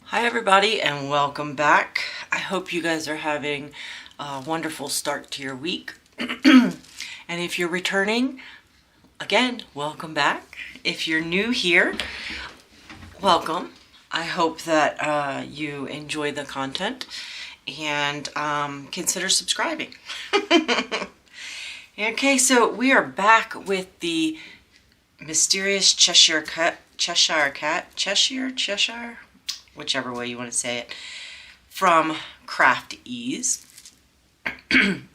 Hi everybody and welcome back. I hope you guys are having a wonderful start to your week. And if you're returning, again, welcome back. If you're new here, welcome. I hope that you enjoy the content and consider subscribing. Okay, so we are back with the Mysterious Cheshire Cat, Cheshire, whichever way you want to say it, from Craft Ease.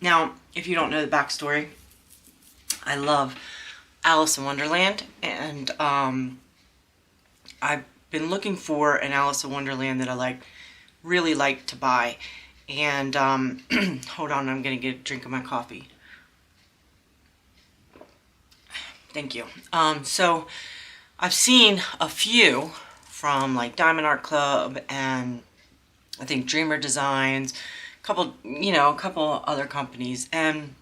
Now, if you don't know the backstory, I love Alice in Wonderland, and I've been looking for an Alice in Wonderland that I really like to buy. And hold on, I'm gonna get a drink of my coffee. Thank you. So I've seen a few from like Diamond Art Club and I think Dreamer Designs, a couple other companies, and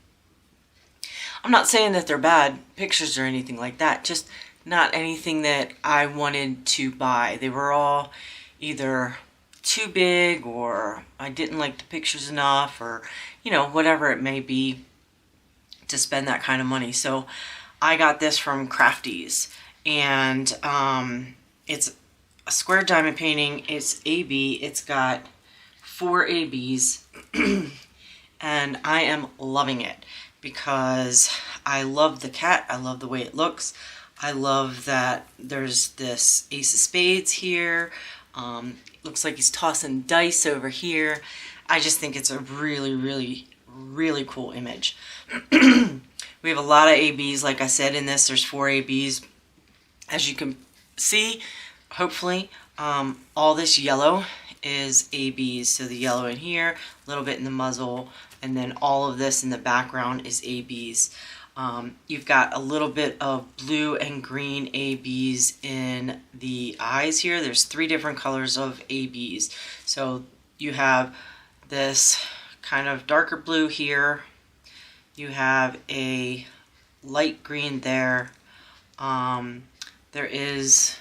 I'm not saying that they're bad pictures or anything like that, just not anything that I wanted to buy. They were all either too big or I didn't like the pictures enough, or whatever it may be to spend that kind of money. So I got this from Craft Ease, and it's a square diamond painting. It's AB. It's got 4 ABs and I am loving it because I love the cat. I love the way it looks. I love that there's this Ace of Spades here. Looks like he's tossing dice over here. I just think it's a really, really, really cool image. We have a lot of ABs, like I said, in this. There's 4 ABs. As you can see, hopefully, all this yellow is ABs. So the yellow in here, a little bit in the muzzle, and then all of this in the background is ABs. You've got a little bit of blue and green ABs in the eyes here. There's 3 different colors of ABs. So you have this kind of darker blue here. You have a light green there. There is,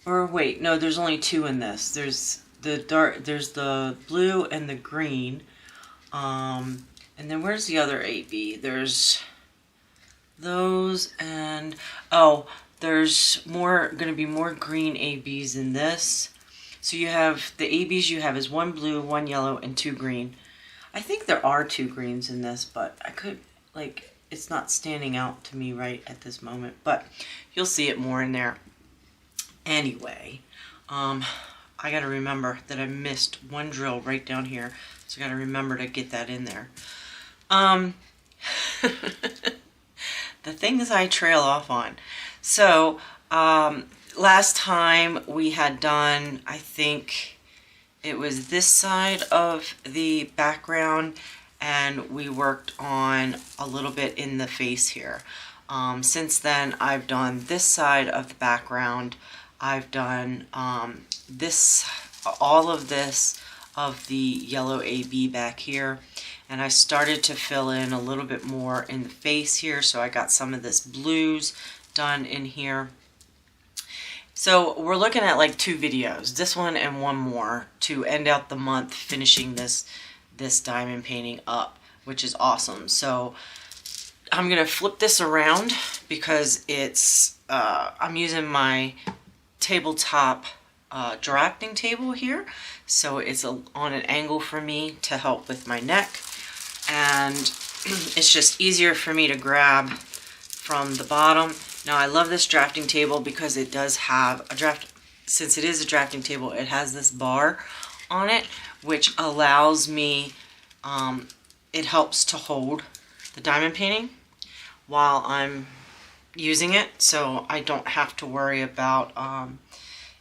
or wait, no, there's only 2 in this. There's the blue and the green. And then where's the other AB? There's those, and oh, there's going to be more green ABs in this. So you have the ABs you have is 1 blue, 1 yellow, and 2 green. I think there are 2 greens in this, but I could, it's not standing out to me right at this moment, but you'll see it more in there. Anyway, I gotta remember that I missed 1 drill right down here, so I gotta remember to get that in there. The things I trail off on. So, last time we had done, I think it was this side of the background, and we worked on a little bit in the face here. Since then, I've done this side of the background. I've done all of this of the yellow AB back here, and I started to fill in a little bit more in the face here, so I got some of this blues done in here. So we're looking at like 2 videos, this one and 1 more, to end out the month finishing this diamond painting up, which is awesome. So I'm gonna flip this around because it's I'm using my tabletop drafting table here, so it's on an angle for me to help with my neck, and it's just easier for me to grab from the bottom. Now I love this drafting table because it does have since it is a drafting table, it has this bar on it, which allows me, it helps to hold the diamond painting while I'm using it, so I don't have to worry about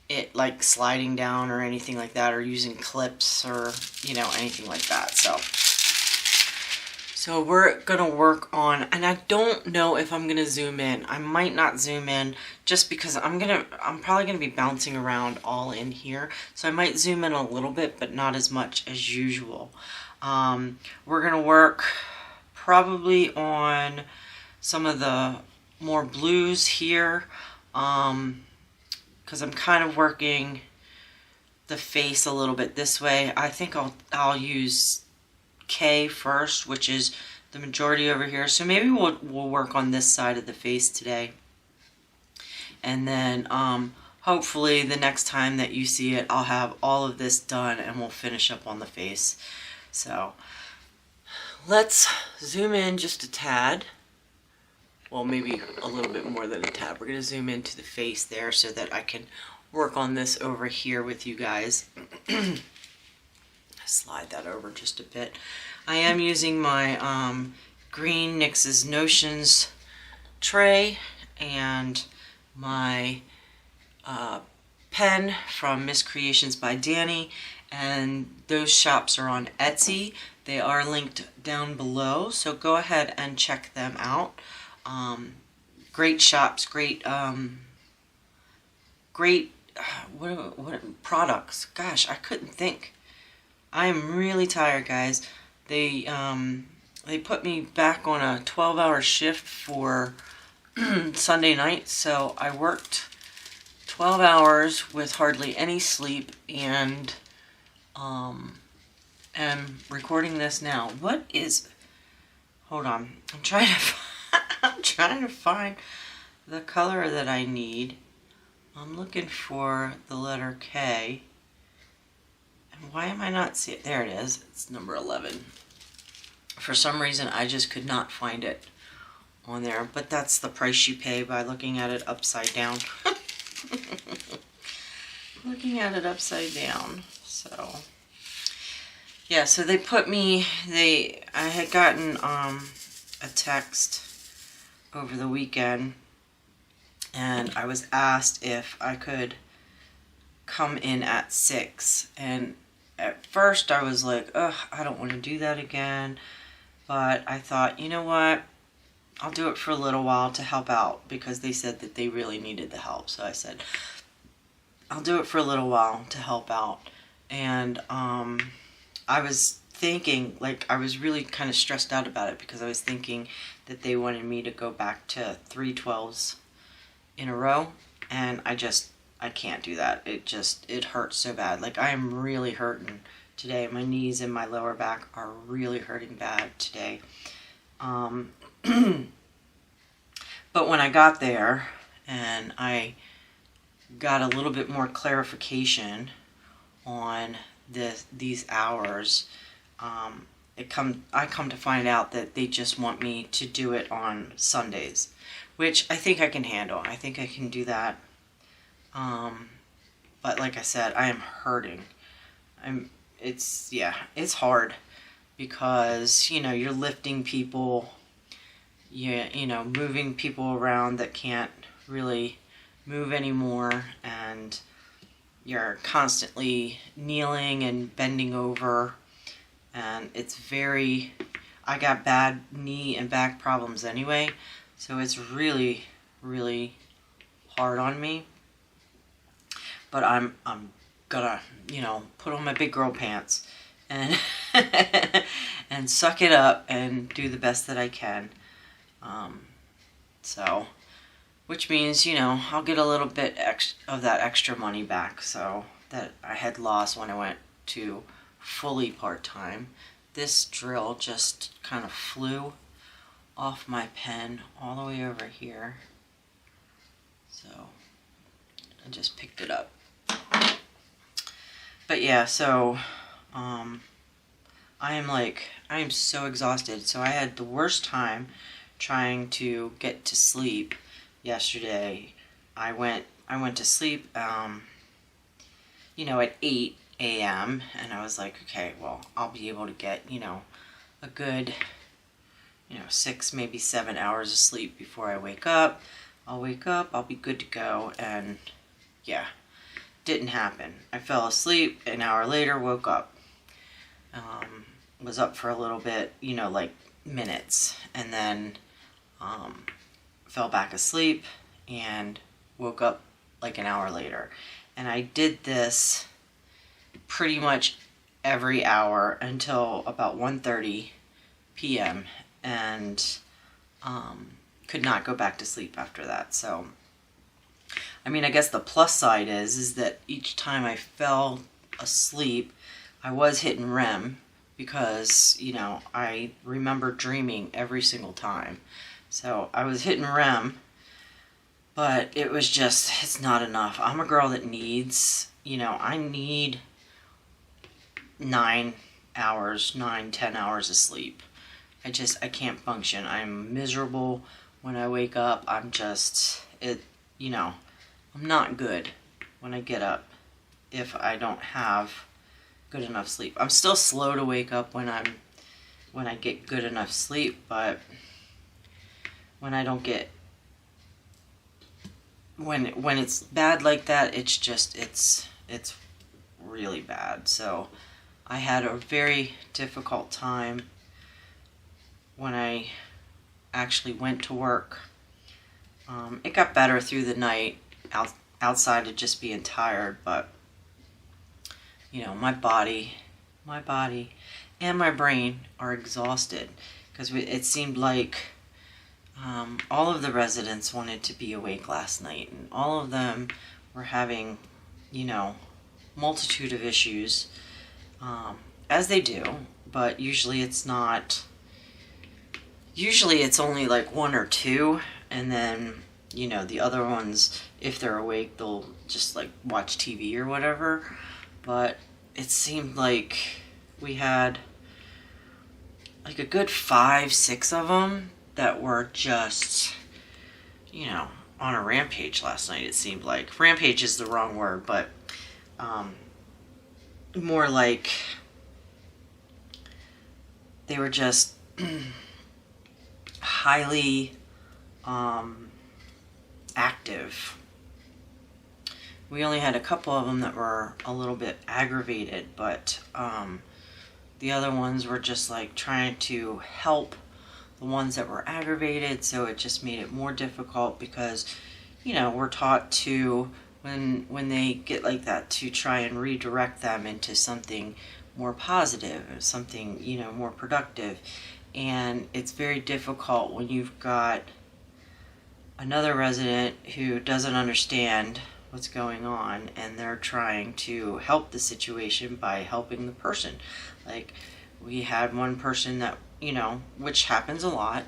it like sliding down or anything like that, or using clips or anything like that. So we're gonna work on, and I don't know if I'm gonna zoom in. I might not zoom in just because I'm probably gonna be bouncing around all in here. So I might zoom in a little bit, but not as much as usual. We're gonna work probably on some of the more blues here, because I'm kind of working the face a little bit this way. I think I'll use K first, which is the majority over here. So maybe we'll work on this side of the face today. And then hopefully the next time that you see it, I'll have all of this done and we'll finish up on the face. So let's zoom in just a tad. Well, maybe a little bit more than a tad. We're going to zoom into the face there so that I can work on this over here with you guys. Slide that over just a bit. I am using my green NYX's Notions tray and my pen from Miss Creations by Danny, and those shops are on Etsy. They are linked down below, so go ahead and check them out. Great shops, great what products. Gosh, I couldn't think. I am really tired, guys. They put me back on a 12-hour shift for Sunday night, so I worked 12 hours with hardly any sleep, and am recording this now. What is... Hold on. I'm trying to find the color that I need. I'm looking for the letter K. And why am I not seeing it? There it is. It's number 11. For some reason, I just could not find it on there. But that's the price you pay by looking at it upside down. Looking at it upside down. So, yeah, so they put me... I had gotten a text over the weekend, and I was asked if I could come in at 6, and at first I was like, ugh, I don't want to do that again, but I thought, you know what, I'll do it for a little while to help out, because they said that they really needed the help. So I said, I'll do it for a little while to help out. And I was thinking, like, I was really kind of stressed out about it, because I was thinking that they wanted me to go back to 3 12s in a row, and I can't do that. It hurts so bad. Like, I am really hurting today. My knees and my lower back are really hurting bad today. But when I got there and I got a little bit more clarification on these hours, I come to find out that they just want me to do it on Sundays, which I think I can handle. I think I can do that. But like I said, I am hurting. It's hard, because, you know, you're lifting people, you know, moving people around that can't really move anymore, and you're constantly kneeling and bending over, and it's very... I got bad knee and back problems anyway, so it's really, really hard on me. But I'm gonna, you know, put on my big girl pants and and suck it up and do the best that I can. So, which means, you know, I'll get a little bit of that extra money back, so that I had lost when I went to fully part-time. This drill just kind of flew off my pen all the way over here. So I just picked it up. But yeah, so I am so exhausted. So I had the worst time trying to get to sleep yesterday. I went to sleep you know, at 8 a.m. and I was like, okay, well, I'll be able to get, you know, a good, you know, 6, maybe 7 hours of sleep before I wake up. I'll wake up, I'll be good to go, and yeah, didn't happen. I fell asleep, an hour later, woke up. Was up for a little bit, you know, like minutes, and then fell back asleep and woke up like an hour later. And I did this pretty much every hour until about 1:30 p.m. and could not go back to sleep after that. So, I mean, I guess the plus side is that each time I fell asleep, I was hitting REM because, you know, I remember dreaming every single time. So I was hitting REM, but it was just, it's not enough. I'm a girl that needs, you know, I need 9 hours, 10 hours of sleep. I can't function. I'm miserable when I wake up. I'm just, you know, I'm not good when I get up if I don't have good enough sleep. I'm still slow to wake up when I get good enough sleep, but when I don't get, when it's bad like that, it's just, it's really bad. So I had a very difficult time when I actually went to work. It got better through the night outside of just being tired, but you know, my body and my brain are exhausted because it seemed like all of the residents wanted to be awake last night, and all of them were having, you know, multitude of issues, as they do, but usually it's not. Usually it's only like 1 or 2, and then, you know, the other ones, if they're awake, they'll just like watch TV or whatever. But it seemed like we had like a good 5, 6 of them that were just, you know, on a rampage last night. It seemed like rampage is the wrong word, but more like they were just highly active. We only had a couple of them that were a little bit aggravated, but the other ones were just like trying to help the ones that were aggravated, so it just made it more difficult because, you know, we're taught to, when they get like that, to try and redirect them into something more positive, something, you know, more productive. And it's very difficult when you've got another resident who doesn't understand what's going on, and they're trying to help the situation by helping the person. Like, we had one person that, you know, which happens a lot,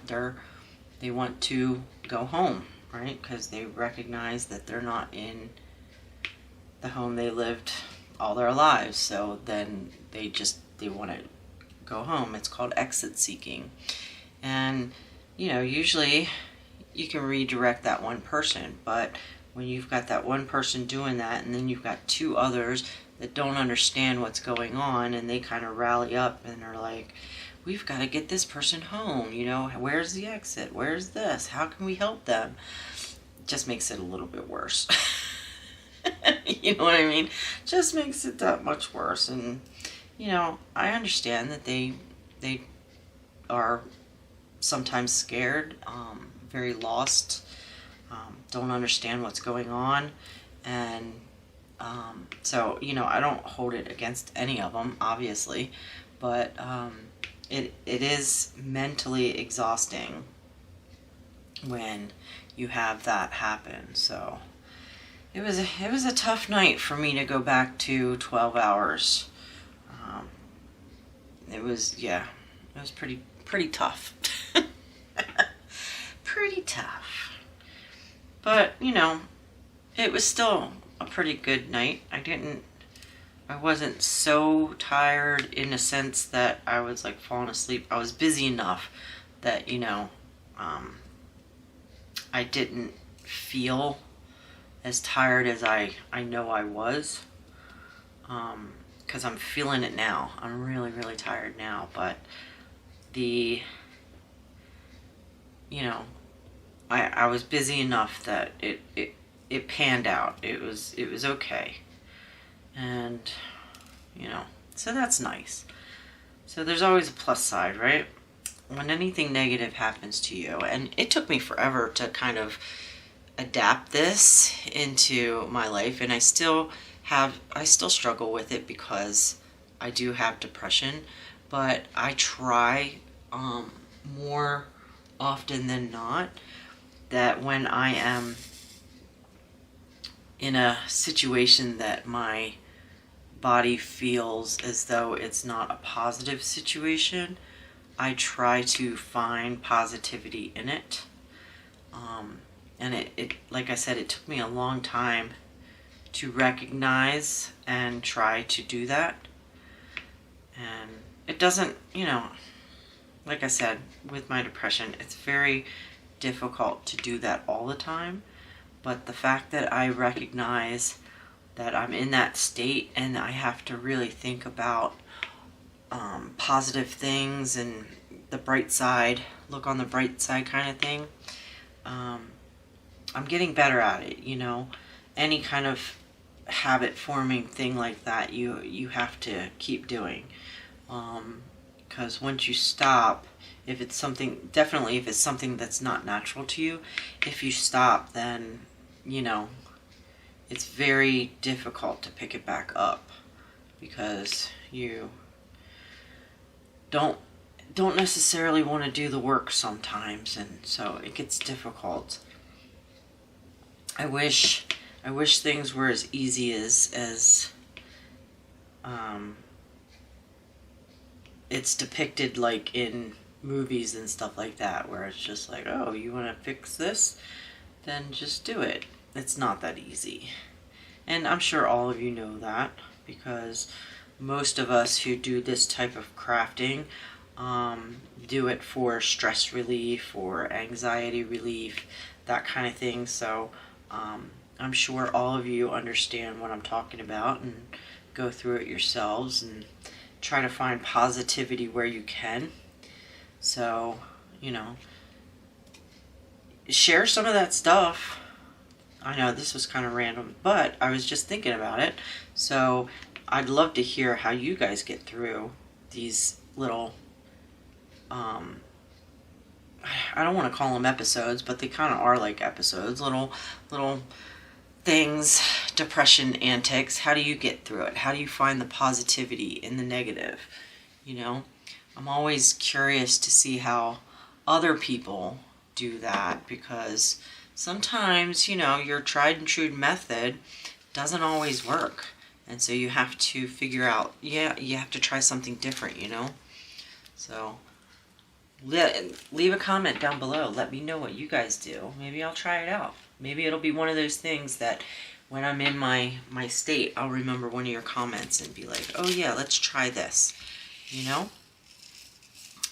they want to go home, right? Because they recognize that they're not in the home they lived all their lives. So then they want to go home. It's called exit seeking. And, you know, usually you can redirect that one person, but when you've got that one person doing that, and then you've got 2 others that don't understand what's going on, and they kind of rally up and are like, we've got to get this person home, you know, where's the exit, where's this, how can we help them? It just makes it a little bit worse. You know what I mean? Just makes it that much worse. And, you know, I understand that they are sometimes scared, very lost, don't understand what's going on, and so, you know, I don't hold it against any of them, obviously, but it is mentally exhausting when you have that happen. So it was a tough night for me to go back to 12 hours. It was pretty tough. Pretty tough. But, you know, it was still a pretty good night. I wasn't so tired in a sense that I was like falling asleep. I was busy enough that, you know, I didn't feel as tired as I know I was. Because I'm feeling it now. I'm really, really tired now. But you know, I was busy enough that it panned out. It was okay. And, you know, so that's nice. So there's always a plus side, right? When anything negative happens to you, and it took me forever to kind of adapt this into my life, and I still struggle with it because I do have depression, but I try more often than not that when I am in a situation that my body feels as though it's not a positive situation, I try to find positivity in it. And it, like I said, it took me a long time to recognize and try to do that. And it doesn't, like I said, with my depression, it's very difficult to do that all the time. But the fact that I recognize that I'm in that state and I have to really think about positive things and the bright side, look on the bright side kind of thing, I'm getting better at it. Any kind of habit forming thing like that, you have to keep doing, because once you stop, if it's something that's not natural to you, if you stop, then it's very difficult to pick it back up, because you don't necessarily want to do the work sometimes, and so it gets difficult. I wish things were as easy as it's depicted, like in movies and stuff like that, where it's just like, oh, you want to fix this? Then just do it. It's not that easy. And I'm sure all of you know that, because most of us who do this type of crafting do it for stress relief or anxiety relief, that kind of thing. So I'm sure all of you understand what I'm talking about and go through it yourselves and try to find positivity where you can. So, share some of that stuff. I know this was kind of random, but I was just thinking about it. So I'd love to hear how you guys get through these little, I don't want to call them episodes, but they kind of are like episodes, little things, depression antics. How do you get through it? How do you find the positivity in the negative? I'm always curious to see how other people do that, because sometimes, your tried and true method doesn't always work. And so you have to figure out, you have to try something different, So leave a comment down below. Let me know what you guys do. Maybe I'll try it out. Maybe it'll be one of those things that when I'm in my state, I'll remember one of your comments and be like, oh yeah, let's try this.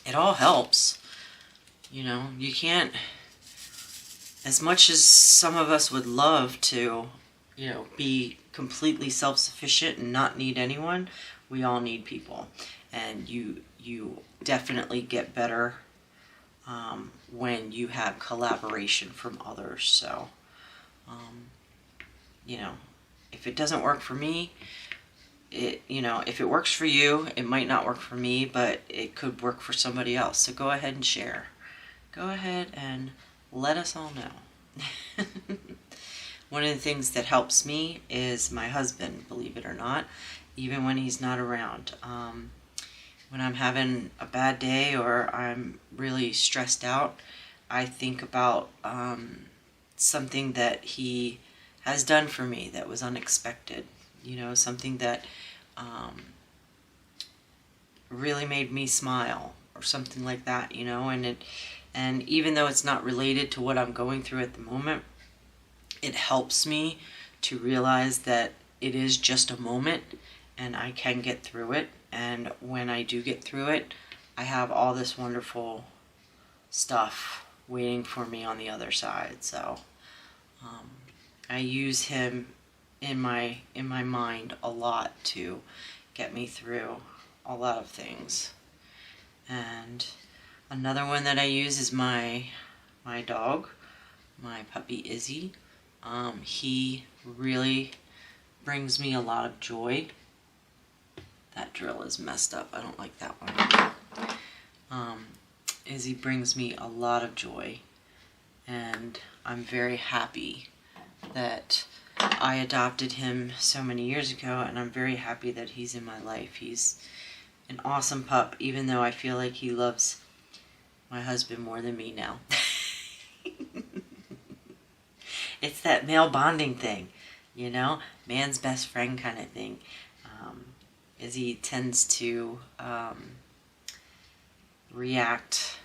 It all helps. You can't, as much as some of us would love to, be completely self-sufficient and not need anyone, we all need people. And you definitely get better when you have collaboration from others. So, if it doesn't work for me, if it works for you, it might not work for me, but it could work for somebody else. So go ahead and share. Go ahead and let us all know. One of the things that helps me is my husband, believe it or not, even when he's not around. When I'm having a bad day or I'm really stressed out, I think about something that he has done for me that was unexpected. Something that really made me smile or something like that, and even though it's not related to what I'm going through at the moment, it helps me to realize that it is just a moment and I can get through it. And when I do get through it, I have all this wonderful stuff waiting for me on the other side. So I use him in my mind a lot to get me through a lot of things. And another one that I use is my dog, my puppy Izzy. He really brings me a lot of joy. That drill is messed up. I don't like that one. Izzy brings me a lot of joy, and I'm very happy that I adopted him so many years ago, and I'm very happy that he's in my life. He's an awesome pup, even though I feel like he loves my husband more than me now. It's that male bonding thing, man's best friend kind of thing. Izzy tends to react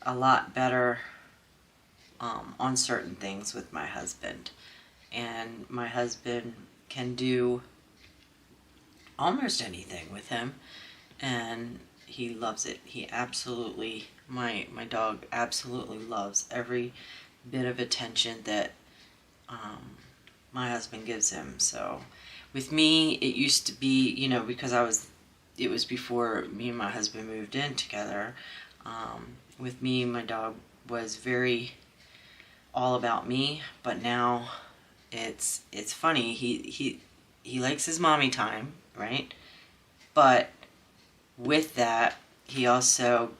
a lot better on certain things with my husband. And my husband can do almost anything with him, and he loves it. He absolutely, my dog absolutely loves every bit of attention that my husband gives him. So with me, it used to be, you know, because it was before me and my husband moved in together. With me, my dog was very all about me, but now it's funny. He likes his mommy time, right? But with that, he also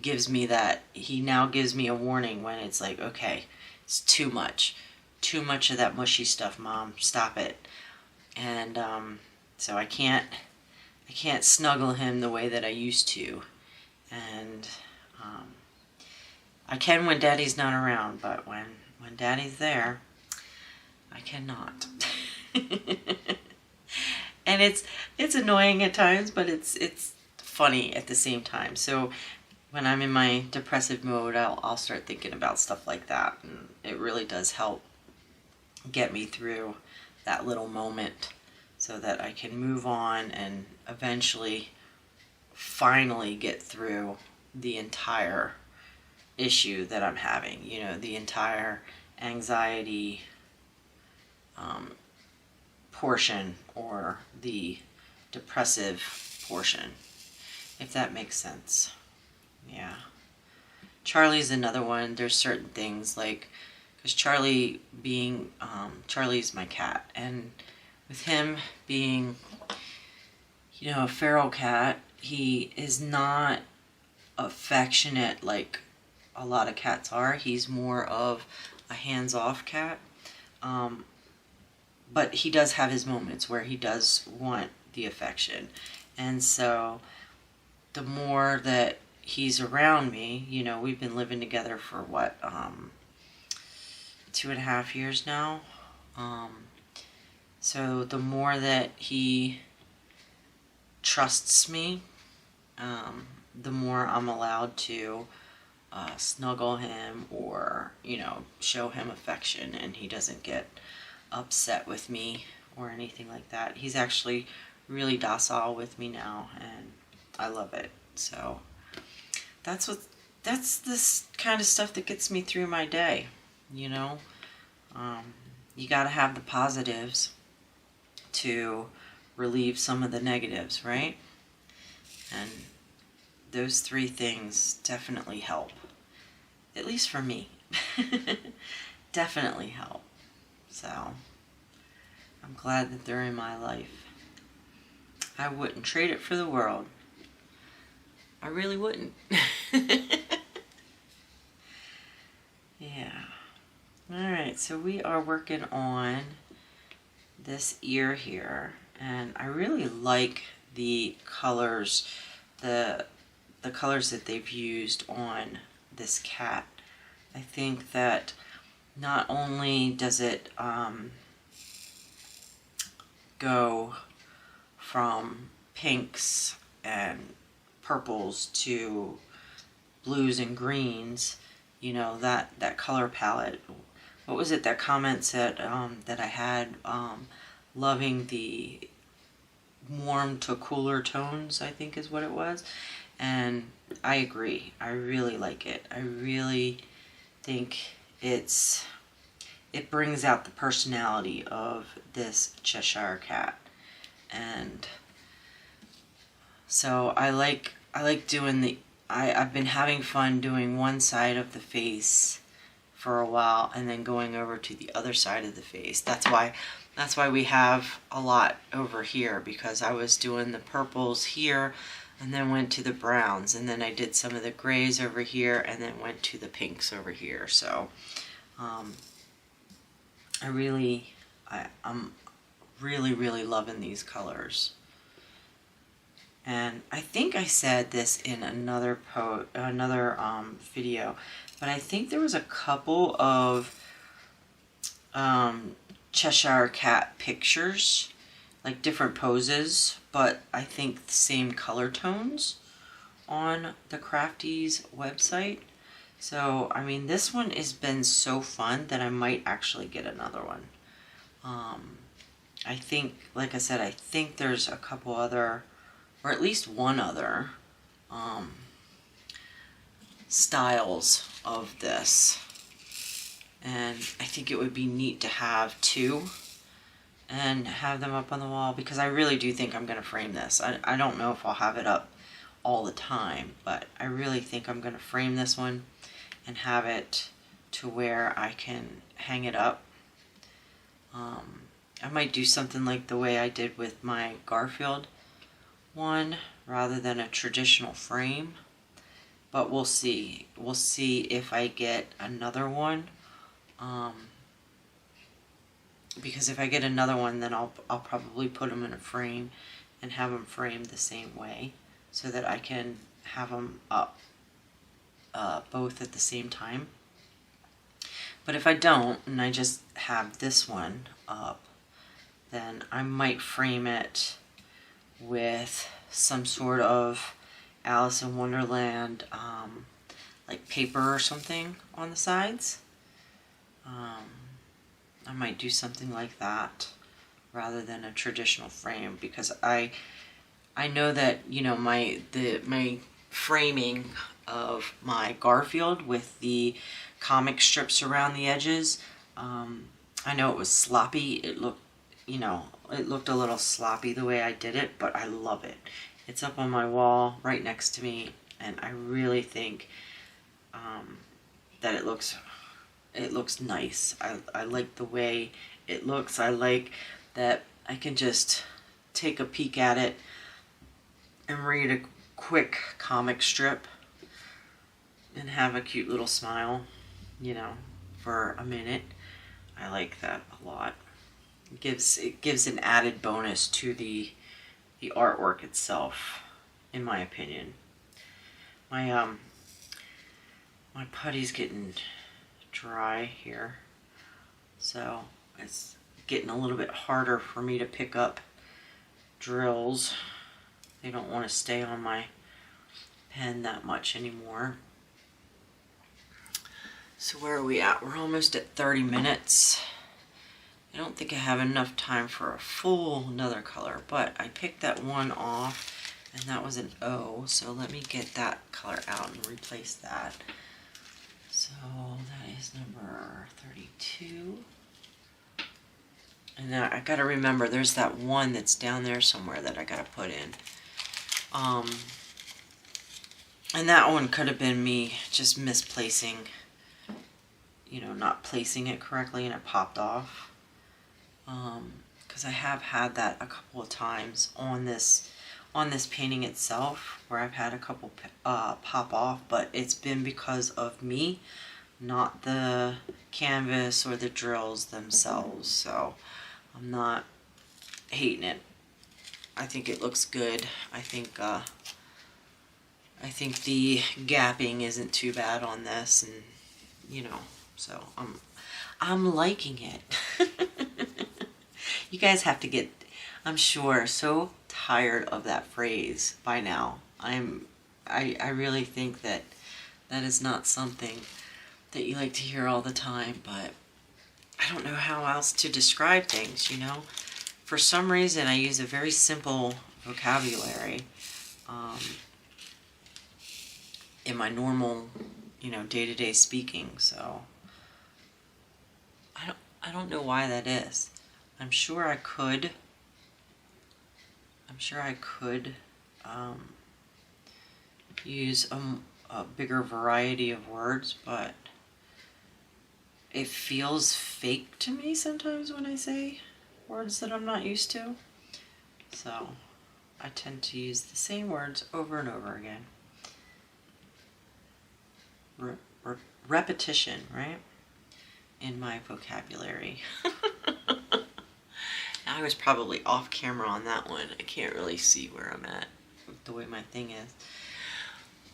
gives me that, he now gives me a warning when it's like, okay, it's too much of that mushy stuff, Mom, stop it. And so I can't snuggle him the way that I used to, and I can when Daddy's not around, but when Daddy's there, I cannot. And it's annoying at times, but it's funny at the same time. So when I'm in my depressive mode, I'll start thinking about stuff like that, and it really does help get me through that little moment so that I can move on and eventually finally get through the entire issue that I'm having, you know, the entire anxiety portion, or the depressive portion, if that makes sense. Yeah. Charlie's another one. There's certain things like, because Charlie's my cat, and with him being, you know, a feral cat, he is not affectionate like a lot of cats are. He's more of a hands-off cat. But he does have his moments where he does want the affection. And so the more that he's around me, you know, we've been living together for what, 2.5 years now. So the more that he trusts me, the more I'm allowed to snuggle him, or, you know, show him affection, and he doesn't get upset with me or anything like that. He's actually really docile with me now, and I love it. So that's this kind of stuff that gets me through my day, you know. You got to have the positives to relieve some of the negatives, right? And those 3 things definitely help, at least for me. Definitely help. So I'm glad that they're in my life. I wouldn't trade it for the world. I really wouldn't. Yeah. Alright, so we are working on this ear here, and I really like the colors, the colors that they've used on this cat. I think that not only does it go from pinks and purples to blues and greens, you know, that color palette. What was it that comment said that I had, loving the warm to cooler tones, I think is what it was. And I agree. I really like it. I really think it brings out the personality of this Cheshire Cat. And so I like doing I've been having fun doing one side of the face for a while, and then going over to the other side of the face. That's why we have a lot over here, because I was doing the purples here and then went to the browns, and then I did some of the grays over here and then went to the pinks over here. So I'm really loving these colors. And I think I said this in another video, but I think there was a couple of Cheshire Cat pictures like different poses, but I think the same color tones on the Crafties website. So, I mean, this one has been so fun that I might actually get another one. I think, like I said, I think there's a couple other, or at least one other, styles of this. And I think it would be neat to have two and have them up on the wall, because I really do think I'm going to frame this. I don't know if I'll have it up all the time, but I really think I'm going to frame this one and have it to where I can hang it up. I might do something like the way I did with my Garfield one, rather than a traditional frame, but we'll see. We'll see if I get another one, because if I get another one, then I'll probably put them in a frame and have them framed the same way, so that I can have them up both at the same time. But if I don't, and I just have this one up, then I might frame it with some sort of Alice in Wonderland like paper or something on the sides. I might do something like that rather than a traditional frame, because I know that, you know, my framing of my Garfield with the comic strips around the edges, I know it was sloppy. It looked, you know, it looked a little sloppy the way I did it, but I love it. It's up on my wall right next to me, and I really think that it looks nice. I like the way it looks. I like that I can just take a peek at it and read a quick comic strip and have a cute little smile, you know, for a minute. I like that a lot. It gives an added bonus to the artwork itself, in my opinion. My putty's getting dry here, so it's getting a little bit harder for me to pick up drills. They don't want to stay on my pen that much anymore. So where are we at? We're almost at 30 minutes. I don't think I have enough time for a full another color, but I picked that one off, and that was an O, so let me get that color out and replace that. So that is number 32. And now I gotta remember, there's that one that's down there somewhere that I gotta put in. And that one could have been me just misplacing, you know, not placing it correctly, and it popped off. Because I have had that a couple of times on this painting itself, where I've had a couple pop off, but it's been because of me, not the canvas or the drills themselves. So I'm not hating it. I think it looks good. I think the gapping isn't too bad on this, and you know, so I'm liking it. You guys have to get, I'm sure, so tired of that phrase by now. I really think that is not something that you like to hear all the time, but I don't know how else to describe things, you know. For some reason, I use a very simple vocabulary in my normal, you know, day-to-day speaking, so I don't know why that is. I'm sure I could use a bigger variety of words, but it feels fake to me sometimes when I say words that I'm not used to. So I tend to use the same words over and over again. Repetition, right? In my vocabulary. I was probably off camera on that one. I can't really see where I'm at with the way my thing is.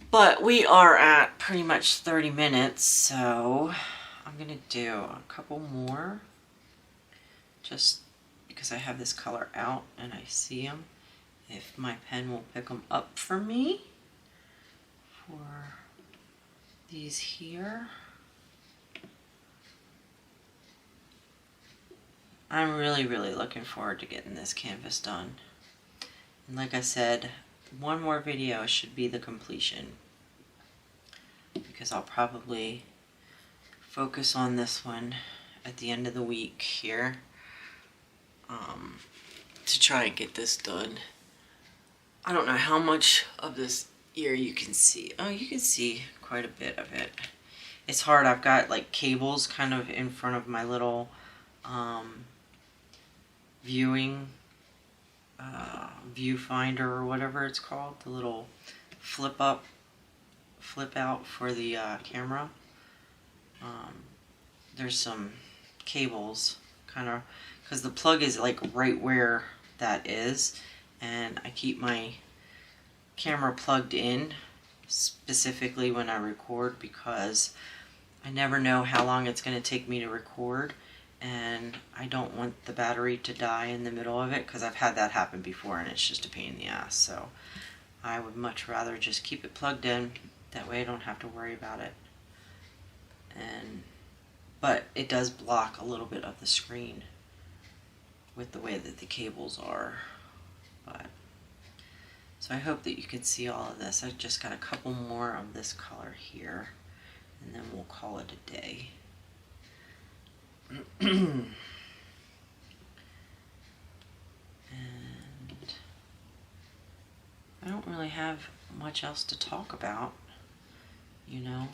But we are at pretty much 30 minutes, so I'm going to do a couple more just because I have this color out and I see them. If my pen will pick them up for me for these here. I'm really looking forward to getting this canvas done. And like I said, one more video should be the completion, because I'll probably focus on this one at the end of the week here to try and get this done. I don't know how much of this ear you can see. Oh, you can see quite a bit of it. It's hard. I've got like cables kind of in front of my little viewfinder or whatever it's called, the little flip out for the camera. There's some cables kind of, because the plug is like right where that is, and I keep my camera plugged in specifically when I record, because I never know how long it's going to take me to record, and I don't want the battery to die in the middle of it, because I've had that happen before and it's just a pain in the ass. So I would much rather just keep it plugged in, that way I don't have to worry about it. But it does block a little bit of the screen with the way that the cables are. So I hope that you can see all of this. I've just got a couple more of this color here, and then we'll call it a day. And I don't really have much else to talk about, you know.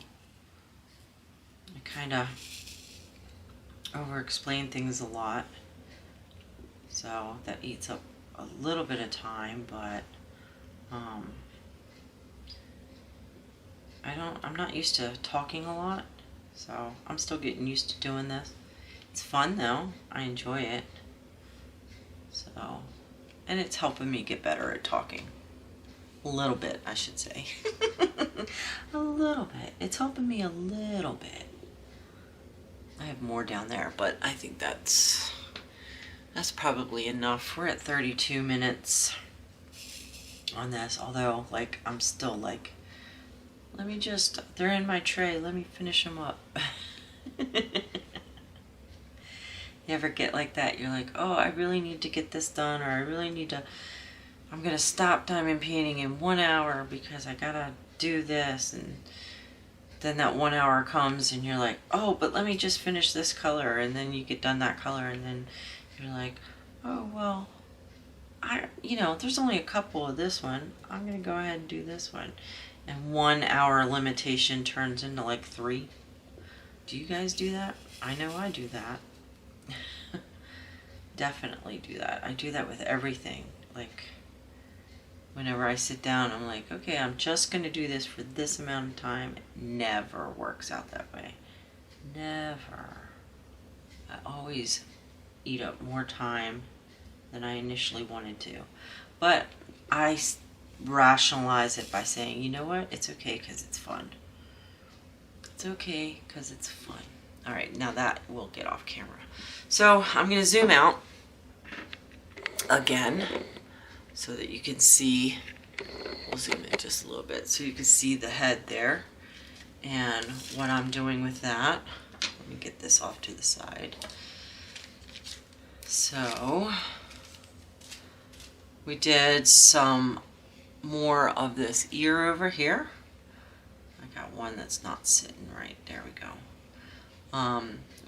I kind of over-explain things a lot, so that eats up a little bit of time, but I'm not used to talking a lot, so I'm still getting used to doing this. It's fun though, I enjoy it. So, and it's helping me get better at talking. A little bit, I should say. A little bit. It's helping me a little bit. I have more down there, but I think that's probably enough. We're at 32 minutes on this, although like I'm still like, let me just, they're in my tray, let me finish them up. You ever get like that? You're like, oh, I really need to get this done, or I really need to, I'm gonna stop diamond painting in 1 hour because I gotta do this, and then that 1 hour comes and you're like, oh, but let me just finish this color, and then you get done that color, and then you're like, oh, well, there's only a couple of this one, I'm gonna go ahead and do this one, and 1 hour limitation turns into like 3. Do you guys do that? I know I do that. Definitely do that. I do that with everything. Like, whenever I sit down, I'm like, okay, I'm just going to do this for this amount of time. It never works out that way. Never. I always eat up more time than I initially wanted to. But I rationalize it by saying, you know what? It's okay because it's fun. It's okay because it's fun. All right, now that will get off camera. So I'm going to zoom out again so that you can see, we'll zoom in just a little bit, so you can see the head there and what I'm doing with that. Let me get this off to the side. So we did some more of this ear over here. I got one that's not sitting right. There we go.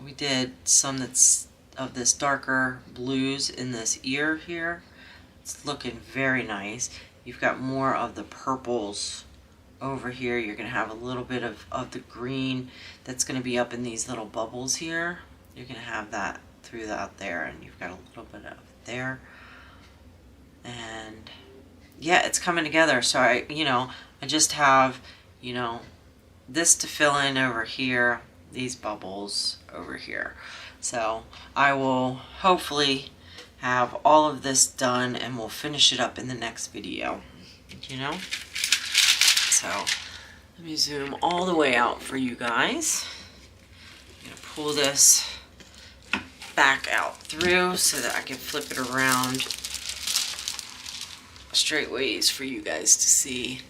We did some that's of this darker blues in this ear here. It's looking very nice. You've got more of the purples over here. You're going to have a little bit of the green that's going to be up in these little bubbles here. You're going to have that throughout there, and you've got a little bit of it there. And yeah, it's coming together. So I just have, this to fill in over here, these bubbles over here. So I will hopefully have all of this done, and we'll finish it up in the next video, So let me zoom all the way out for you guys. I'm gonna pull this back out through so that I can flip it around straight ways for you guys to see.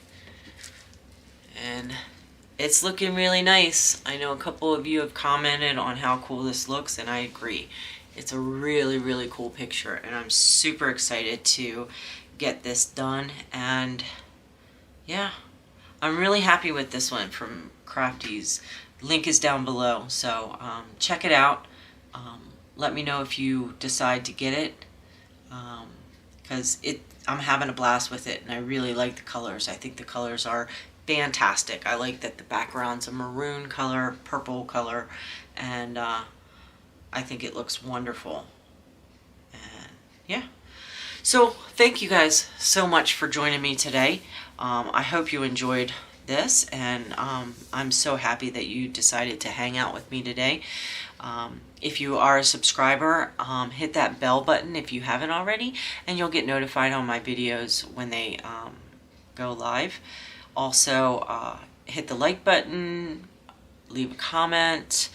And it's looking really nice. I know a couple of you have commented on how cool this looks, and I agree. It's a really, really cool picture, and I'm super excited to get this done. And yeah, I'm really happy with this one from Crafties. Link is down below, so check it out. Let me know if you decide to get it, because I'm having a blast with it, and I really like the colors. I think the colors are fantastic. I like that the background's a maroon color, purple color, and I think it looks wonderful. And yeah, so thank you guys so much for joining me today. I hope you enjoyed this, and I'm so happy that you decided to hang out with me today. If you are a subscriber, hit that bell button if you haven't already, and you'll get notified on my videos when they go live. Also, hit the like button, leave a comment,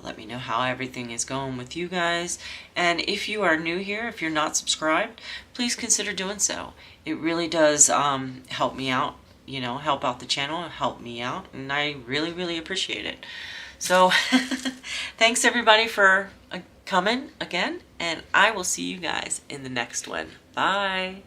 let me know how everything is going with you guys. And if you are new here, if you're not subscribed, please consider doing so. It really does help me out, you know, help out the channel, help me out, and I really, really appreciate it. So thanks everybody for coming again, and I will see you guys in the next one. Bye.